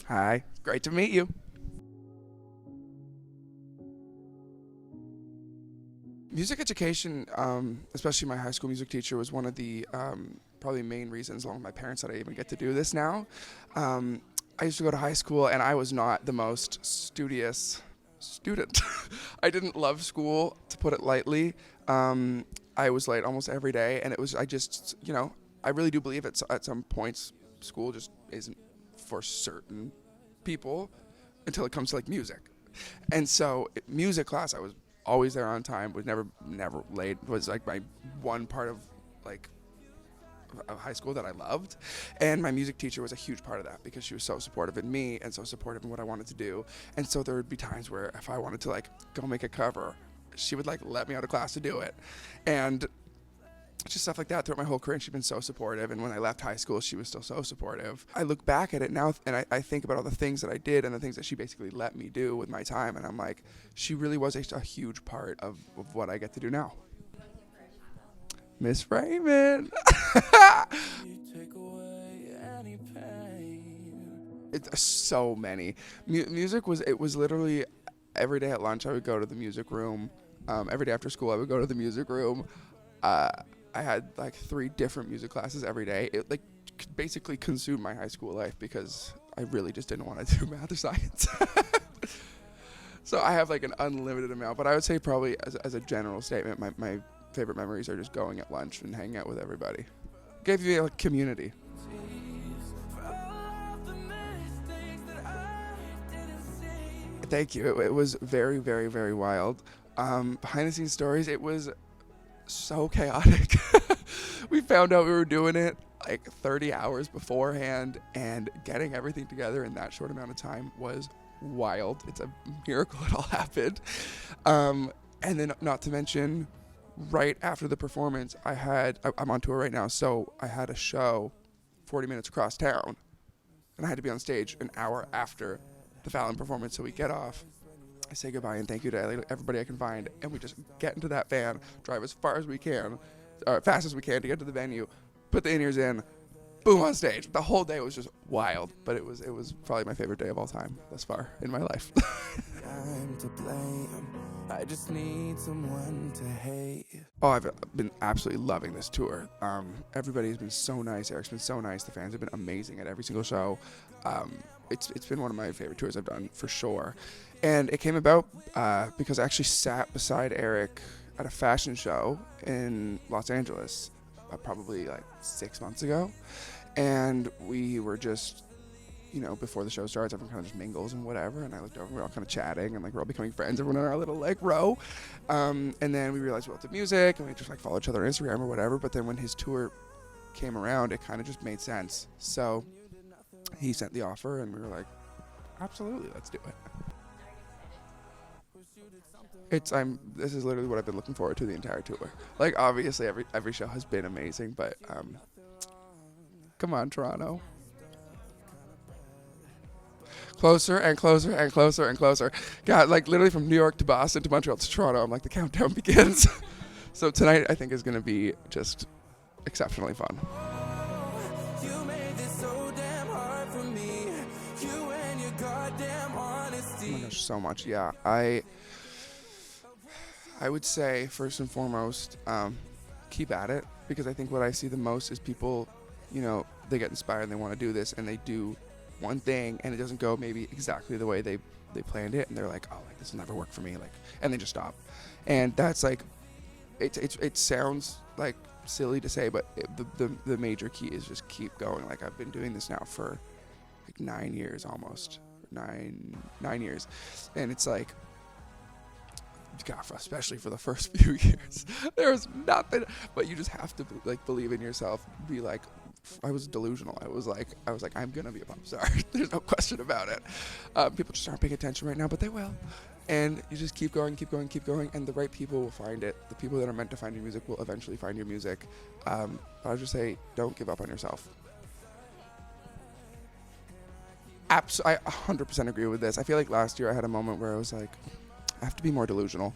Hi, great to meet you. Music education, especially my high school music teacher, was one of the probably main reasons, along with my parents, that I even get to do this now. Um, I used to go to high school, and I was not the most studious student. I didn't love school, to put it lightly. I was late almost every day, and I really do believe at some points school just isn't for certain people until it comes to like music. And so music class, I was always there on time, was never late, was like my one part of like of high school that I loved. And my music teacher was a huge part of that because she was so supportive in me and so supportive in what I wanted to do. And so there would be times where if I wanted to like go make a cover, she would like let me out of class to do it. And just stuff like that throughout my whole career. And she's been so supportive. And when I left high school, she was still so supportive. I look back at it now and I think about all the things that I did and the things that she basically let me do with my time. And I'm like, she really was a huge part of what I get to do now. Miss Raymond. It's so many. Music was literally every day at lunch I would go to the music room. Every day after school I would go to the music room. I had like 3 different music classes every day. It like basically consumed my high school life because I really just didn't want to do math or science. So I have like an unlimited amount, but I would say probably as a general statement, my favorite memories are just going at lunch and hanging out with everybody. Gave you a community. Thank you. It was very, very, very wild. Behind the scenes stories, it was so chaotic. We found out we were doing it like 30 hours beforehand, and getting everything together in that short amount of time was wild. It's a miracle it all happened. And then not to mention, right after the performance, I'm on tour right now, so I had a show 40 minutes across town, and I had to be on stage an hour after the Fallon performance. So we get off, I say goodbye and thank you to everybody I can find, and we just get into that van, drive as far as we can, fast as we can to get to the venue, put the in-ears in, boom, on stage. The whole day was just wild, but it was probably my favorite day of all time thus far in my life. I'm to blame. I just need someone to hate. Oh, I've been absolutely loving this tour. Everybody's been so nice. Eric's been so nice. The fans have been amazing at every single show. It's been one of my favorite tours I've done for sure. And it came about because I actually sat beside Eric at a fashion show in Los Angeles probably like 6 months ago. And we were just, before the show starts, everyone kind of just mingles and whatever. And I looked over, and we're all kind of chatting, and like we're all becoming friends, everyone in our little like row. And then we realized we loved the music, and we just like followed each other on Instagram or whatever. But then when his tour came around, it kind of just made sense. So he sent the offer, and we were like, absolutely, let's do it. This is literally what I've been looking forward to the entire tour. Like, obviously, every show has been amazing, but come on, Toronto. Closer and closer and closer and closer. God, like literally from New York to Boston to Montreal to Toronto, I'm like, the countdown begins. So tonight, I think, is going to be just exceptionally fun. You made this so damn hard for me. You and your goddamn honesty. Oh my gosh, so much. Yeah, I would say first and foremost, keep at it, because I think what I see the most is people, they get inspired and they want to do this, and they do one thing and it doesn't go maybe exactly the way they planned it, and they're like, oh, like this will never work for me, like, and they just stop. And that's like, it sounds like silly to say, but the major key is just keep going. Like, I've been doing this now for like 9 years almost, 9 years, and it's like, God, especially for the first few years, there's nothing, but you just have to like believe in yourself. Be like, I was delusional. I was like, I'm gonna be a pop star. There's no question about it. People just aren't paying attention right now, but they will. And you just keep going, and the right people will find it. The people that are meant to find your music will eventually find your music. But I would just say, don't give up on yourself. I 100% agree with this. I feel like last year I had a moment where I was like, I have to be more delusional.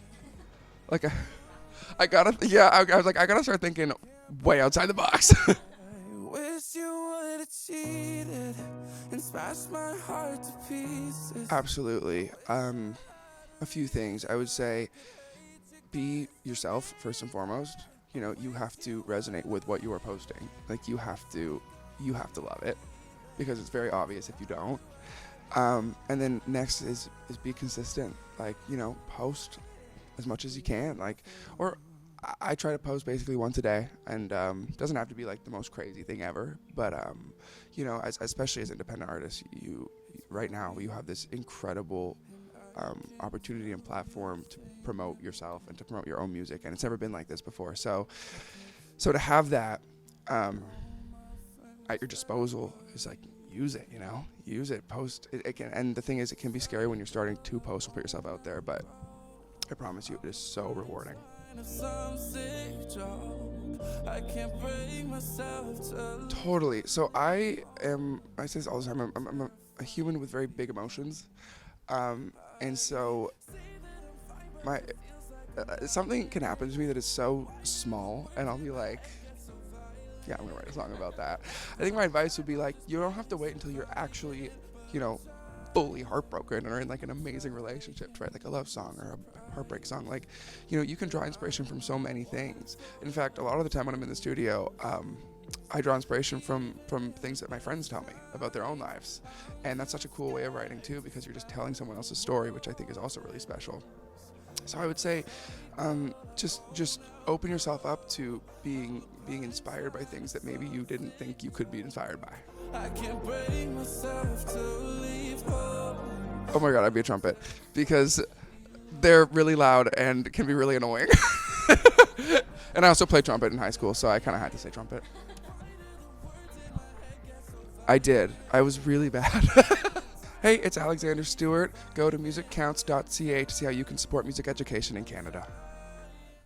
Like, I was like, I gotta start thinking way outside the box. I wish you would have cheated and Absolutely. A few things. I would say be yourself first and foremost. You know, you have to resonate with what you are posting. Like you have to love it, because it's very obvious if you don't. And then next is be consistent. Like, you know, post as much as you can. Like, or I try to post basically once a day, and doesn't have to be like the most crazy thing ever. But you know, especially as independent artists, you right now you have this incredible opportunity and platform to promote yourself and to promote your own music, and it's never been like this before. So to have that at your disposal is like, use it, you know, use it, post it. It can, and the thing is, it can be scary when you're starting to post and put yourself out there, but I promise you, it is so rewarding. Totally. So I say this all the time, I'm a human with very big emotions. And so something can happen to me that is so small, and I'll be like, yeah, I'm gonna write a song about that. I think my advice would be like, you don't have to wait until you're actually, you know, fully heartbroken or in like an amazing relationship to write like a love song or a heartbreak song. Like, you know, you can draw inspiration from so many things. In fact, a lot of the time when I'm in the studio, I draw inspiration from things that my friends tell me about their own lives. And that's such a cool way of writing too, because you're just telling someone else's story, which I think is also really special. So I would say, just open yourself up to being inspired by things that maybe you didn't think you could be inspired by. I can't bring myself to leave home. Oh my God, I'd be a trumpet, because they're really loud and can be really annoying. And I also played trumpet in high school, so I kind of had to say trumpet. I did. I was really bad. Hey, it's Alexander Stewart. Go to MusiCounts.ca to see how you can support music education in Canada.